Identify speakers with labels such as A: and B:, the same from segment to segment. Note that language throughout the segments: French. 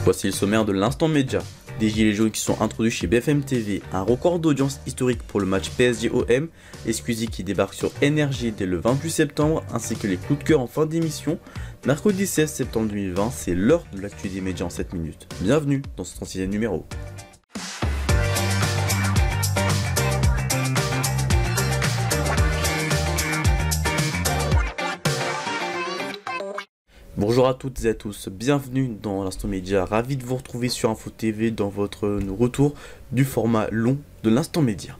A: Voici le sommaire de l'instant média. Des gilets jaunes qui sont introduits chez BFM TV, un record d'audience historique pour le match PSG-OM, et Squeezie qui débarque sur Énergie dès le 28 septembre, ainsi que les coups de cœur en fin d'émission. Mercredi 16 septembre 2020, c'est l'heure de l'actu des médias en 7 minutes. Bienvenue dans ce 36e numéro. Bonjour à toutes et à tous, bienvenue dans l'Instant Média, ravi de vous retrouver sur Info TV dans votre retour du format long de l'Instant Média.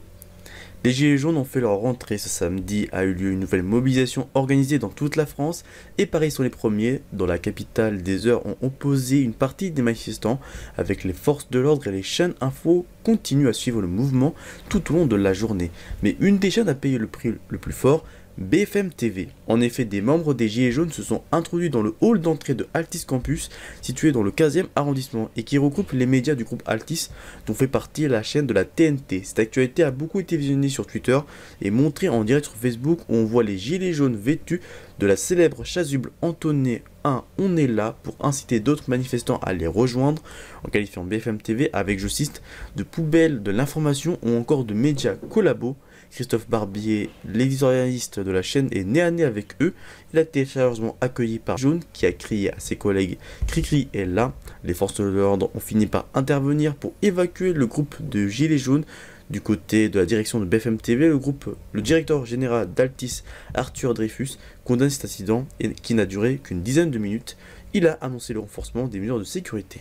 A: Les Gilets jaunes ont fait leur rentrée ce samedi, a eu lieu une nouvelle mobilisation organisée dans toute la France et Paris sont les premiers. Dans la capitale, des heures ont opposé une partie des manifestants avec les forces de l'ordre et les chaînes info continuent à suivre le mouvement tout au long de la journée. Mais une des chaînes a payé le prix le plus fort, BFM TV. En effet, des membres des Gilets jaunes se sont introduits dans le hall d'entrée de Altis Campus, situé dans le 15e arrondissement, et qui regroupe les médias du groupe Altis, dont fait partie la chaîne de la TNT. Cette actualité a beaucoup été visionnée sur Twitter et montrée en direct sur Facebook, où on voit les Gilets jaunes vêtus de la célèbre chasuble entonnée « On est là » pour inciter d'autres manifestants à les rejoindre, en qualifiant BFM TV avec, je cite, de poubelle de l'information ou encore de médias collabos. Christophe Barbier, l'éditorialiste de la chaîne, est nez à nez avec eux. Il a été chaleureusement accueilli par Jaune qui a crié à ses collègues « Cricri est là ». Les forces de l'ordre ont fini par intervenir pour évacuer le groupe de Gilets jaunes. Du côté de la direction de BFM TV, le directeur général d'Altis, Arthur Dreyfus, condamne cet incident qui n'a duré qu'une dizaine de minutes. Il a annoncé le renforcement des mesures de sécurité.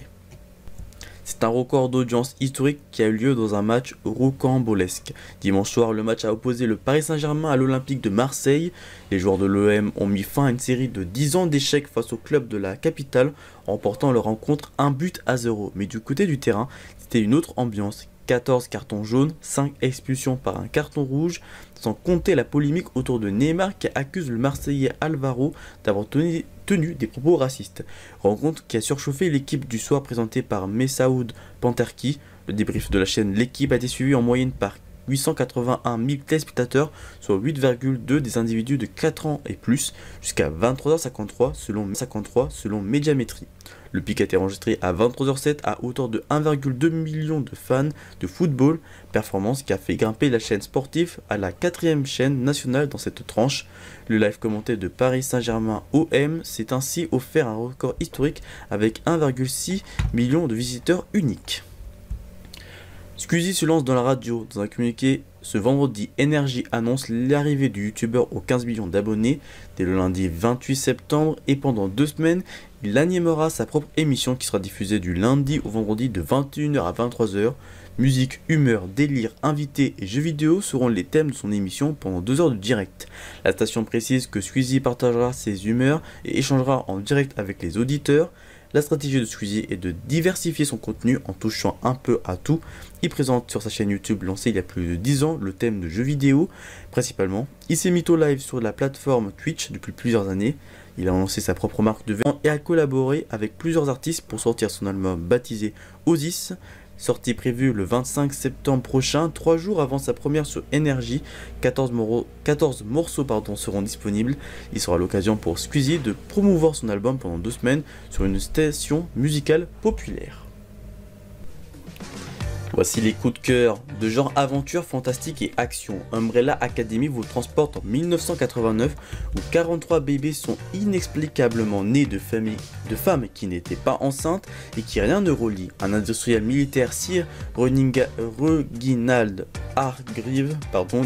A: C'est un record d'audience historique qui a eu lieu dans un match rocambolesque. Dimanche soir, le match a opposé le Paris Saint-Germain à l'Olympique de Marseille. Les joueurs de l'OM ont mis fin à une série de 10 ans d'échecs face au club de la capitale, remportant leur rencontre 1-0. Mais du côté du terrain, c'était une autre ambiance. 14 cartons jaunes, 5 expulsions par un carton rouge, sans compter la polémique autour de Neymar qui accuse le Marseillais Alvaro d'avoir tenu des propos racistes. Rencontre qui a surchauffé l'équipe du soir présentée par Messaoud Panterki. Le débrief de la chaîne L'équipe a été suivi en moyenne par 881 000 téléspectateurs, soit 8,2 des individus de 4 ans et plus, jusqu'à 23h53 selon Médiamétrie. Le pic a été enregistré à 23h07 à hauteur de 1,2 million de fans de football, performance qui a fait grimper la chaîne sportive à la 4e chaîne nationale dans cette tranche. Le live commenté de Paris Saint-Germain OM s'est ainsi offert un record historique avec 1,6 million de visiteurs uniques. Squeezie se lance dans la radio. Dans un communiqué, ce vendredi, Énergie annonce l'arrivée du youtubeur aux 15 millions d'abonnés dès le lundi 28 septembre et pendant 2 semaines, il animera sa propre émission qui sera diffusée du lundi au vendredi de 21h à 23h. Musique, humeur, délire, invités et jeux vidéo seront les thèmes de son émission pendant 2 heures de direct. La station précise que Squeezie partagera ses humeurs et échangera en direct avec les auditeurs. La stratégie de Squeezie est de diversifier son contenu en touchant un peu à tout. Il présente sur sa chaîne YouTube lancée il y a plus de 10 ans le thème de jeux vidéo principalement. Il s'est mis au live sur la plateforme Twitch depuis plusieurs années. Il a lancé sa propre marque de vêtements et a collaboré avec plusieurs artistes pour sortir son album baptisé Osis. Sortie prévue le 25 septembre prochain, 3 jours avant sa première sur Énergie. 14 morceaux seront disponibles. Il sera l'occasion pour Squeezie de promouvoir son album pendant 2 semaines sur une station musicale populaire. Voici les coups de cœur de genre aventure, fantastique et action. Umbrella Academy vous transporte en 1989 où 43 bébés sont inexplicablement nés de femmes qui n'étaient pas enceintes et qui rien ne relie. Un industriel militaire, Sir Reginald Hargreaves,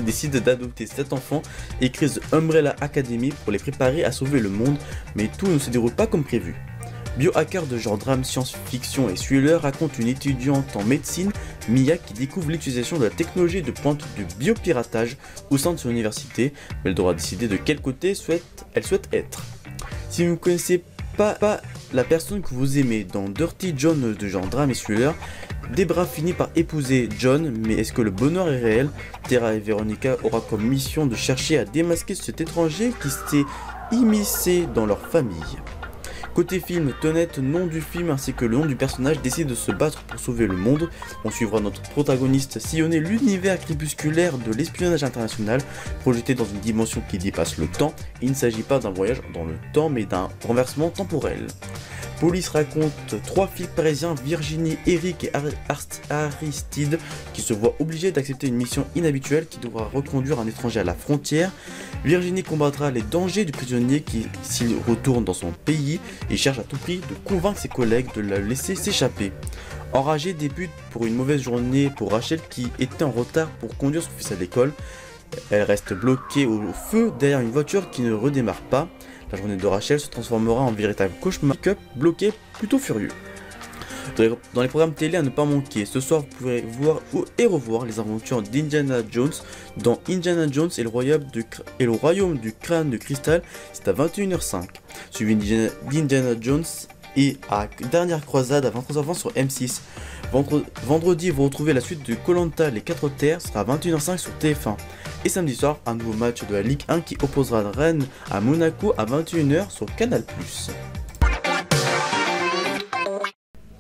A: décide d'adopter 7 enfants et crée The Umbrella Academy pour les préparer à sauver le monde, mais tout ne se déroule pas comme prévu. Biohacker de genre drame, science-fiction et thriller raconte une étudiante en médecine, Mia, qui découvre l'utilisation de la technologie de pointe de biopiratage au sein de son université, mais elle devra décider de quel côté elle souhaite être. Si vous ne connaissez pas la personne que vous aimez dans Dirty John de genre drame et thriller, Debra finit par épouser John, mais est-ce que le bonheur est réel? Tara et Veronica aura comme mission de chercher à démasquer cet étranger qui s'est immiscé dans leur famille. Côté film, Tenet, nom du film ainsi que le nom du personnage décide de se battre pour sauver le monde. On suivra notre protagoniste sillonner l'univers crépusculaire de l'espionnage international, projeté dans une dimension qui dépasse le temps. Il ne s'agit pas d'un voyage dans le temps, mais d'un renversement temporel. Police raconte 3 flics parisiens, Virginie, Eric et Aristide, qui se voient obligés d'accepter une mission inhabituelle qui devra reconduire un étranger à la frontière. Virginie combattra les dangers du prisonnier qui, s'il retourne dans son pays, et cherche à tout prix de convaincre ses collègues de le laisser s'échapper. Enragé débute pour une mauvaise journée pour Rachel qui était en retard pour conduire son fils à l'école. Elle reste bloquée au feu derrière une voiture qui ne redémarre pas. La journée de Rachel se transformera en véritable cauchemar, pick-up bloqué plutôt furieux. Dans les programmes télé à ne pas manquer, ce soir vous pourrez voir et revoir les aventures d'Indiana Jones dans Indiana Jones et le royaume du crâne de cristal, c'est à 21h05. Suivi d'Indiana Jones et à Dernière Croisade à 23h20 sur M6. Vendredi, vous retrouvez la suite de Koh-Lanta, les 4 terres, sera à 21h05 sur TF1. Et samedi soir, un nouveau match de la Ligue 1 qui opposera Rennes à Monaco à 21h sur Canal+.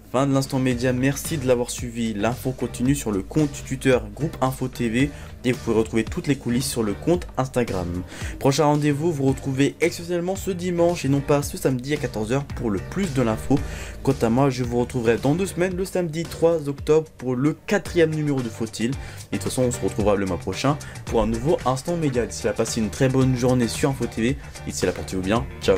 A: Fin de l'instant média, merci de l'avoir suivi. L'info continue sur le compte Twitter Groupe Info TV et vous pouvez retrouver toutes les coulisses sur le compte Instagram. Prochain rendez-vous, vous retrouvez exceptionnellement ce dimanche et non pas ce samedi à 14h pour le plus de l'info. Quant à moi, je vous retrouverai dans 2 semaines, le samedi 3 octobre pour le 4e numéro de Faut-il. Et de toute façon, on se retrouvera le mois prochain pour un nouveau instant média. D'ici là, passez une très bonne journée sur Info TV. D'ici là, portez-vous bien. Ciao.